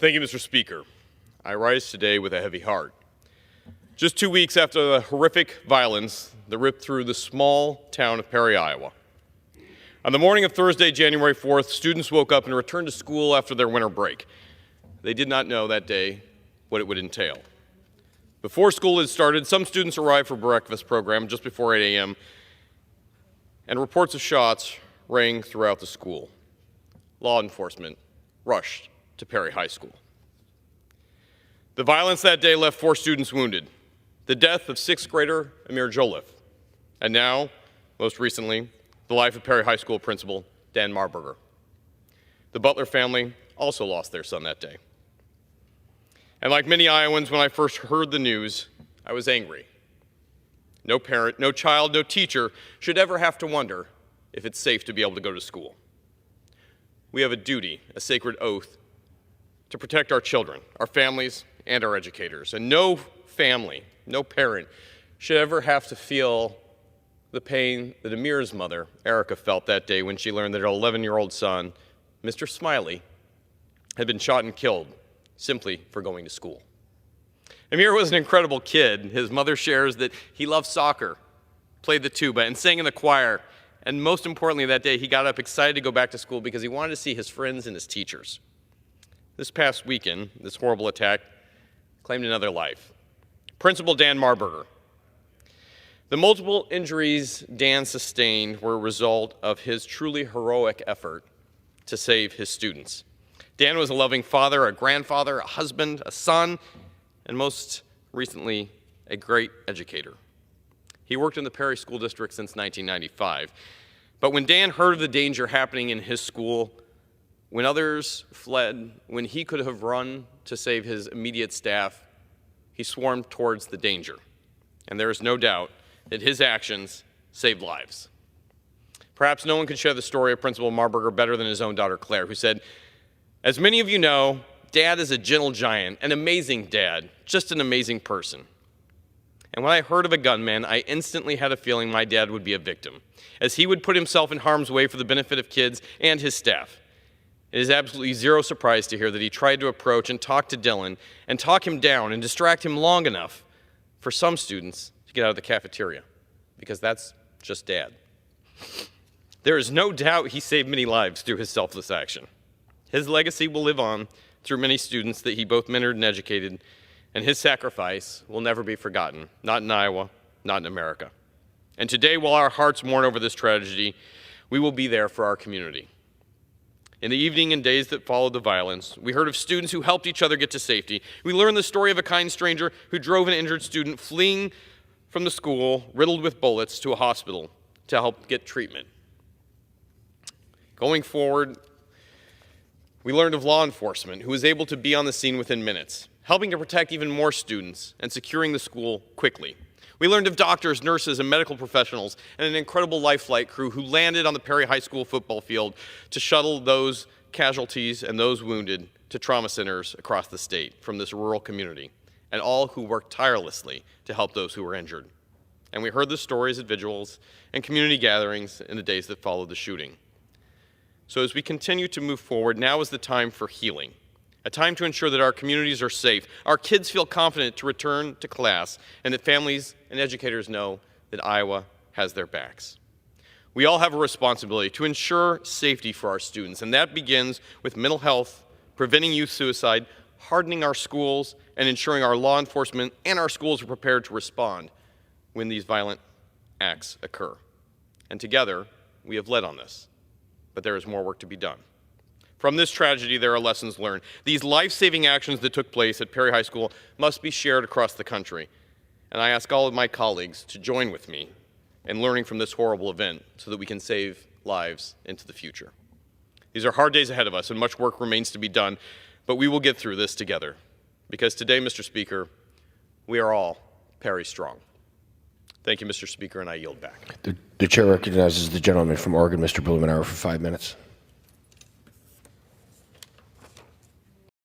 Thank you, Mr. Speaker. I rise today with a heavy heart. Just 2 weeks after the horrific violence that ripped through the small town of Perry, Iowa. On the morning of Thursday, January 4th, students woke up and returned to school after their winter break. They did not know that day what it would entail. Before school had started, some students arrived for breakfast program just before 8 a.m., and reports of shots rang throughout the school. Law enforcement rushed to Perry High School. The violence that day left 4 students wounded. The death of 6th grader Amir Joliffe, and now, most recently, the life of Perry High School principal Dan Marburger. The Butler family also lost their son that day. And like many Iowans, when I first heard the news, I was angry. No parent, no child, no teacher should ever have to wonder if it's safe to be able to go to school. We have a duty, a sacred oath, to protect our children, our families, and our educators. And no family, no parent should ever have to feel the pain that Amir's mother, Erica, felt that day when she learned that her 11-year-old son, Mr. Smiley, had been shot and killed simply for going to school. Amir was an incredible kid. His mother shares that he loved soccer, played the tuba, and sang in the choir. And most importantly, that day, he got up excited to go back to school because he wanted to see his friends and his teachers. This past weekend, this horrible attack claimed another life. Principal Dan Marburger. The multiple injuries Dan sustained were a result of his truly heroic effort to save his students. Dan was a loving father, a grandfather, a husband, a son, and most recently, a great educator. He worked in the Perry School District since 1995. But when Dan heard of the danger happening in his school, when others fled, when he could have run to save his immediate staff, he swarmed towards the danger. And there is no doubt that his actions saved lives. Perhaps no one could share the story of Principal Marburger better than his own daughter, Claire, who said, "As many of you know, Dad is a gentle giant, an amazing dad, just an amazing person. And when I heard of a gunman, I instantly had a feeling my dad would be a victim, as he would put himself in harm's way for the benefit of kids and his staff. It is absolutely zero surprise to hear that he tried to approach and talk to Dylan and talk him down and distract him long enough for some students to get out of the cafeteria, because that's just Dad. There is no doubt he saved many lives through his selfless action. His legacy will live on through many students that he both mentored and educated, and his sacrifice will never be forgotten, not in Iowa, not in America. And today, while our hearts mourn over this tragedy, we will be there for our community. In the evening and days that followed the violence, we heard of students who helped each other get to safety. We learned the story of a kind stranger who drove an injured student fleeing from the school, riddled with bullets, to a hospital to help get treatment. Going forward, we learned of law enforcement who was able to be on the scene within minutes, helping to protect even more students and securing the school quickly. We learned of doctors, nurses, and medical professionals, and an incredible life flight crew who landed on the Perry High School football field to shuttle those casualties and those wounded to trauma centers across the state from this rural community, and all who worked tirelessly to help those who were injured. And we heard the stories at vigils and community gatherings in the days that followed the shooting. So as we continue to move forward, now is the time for healing. A time to ensure that our communities are safe, our kids feel confident to return to class, and that families and educators know that Iowa has their backs. We all have a responsibility to ensure safety for our students, and that begins with mental health, preventing youth suicide, hardening our schools, and ensuring our law enforcement and our schools are prepared to respond when these violent acts occur. And together, we have led on this, but there is more work to be done. From this tragedy, there are lessons learned. These life-saving actions that took place at Perry High School must be shared across the country. And I ask all of my colleagues to join with me in learning from this horrible event so that we can save lives into the future. These are hard days ahead of us, and much work remains to be done, but we will get through this together. Because today, Mr. Speaker, we are all Perry strong. Thank you, Mr. Speaker, and I yield back. The chair recognizes the gentleman from Oregon, Mr. Blumenauer, for 5 minutes.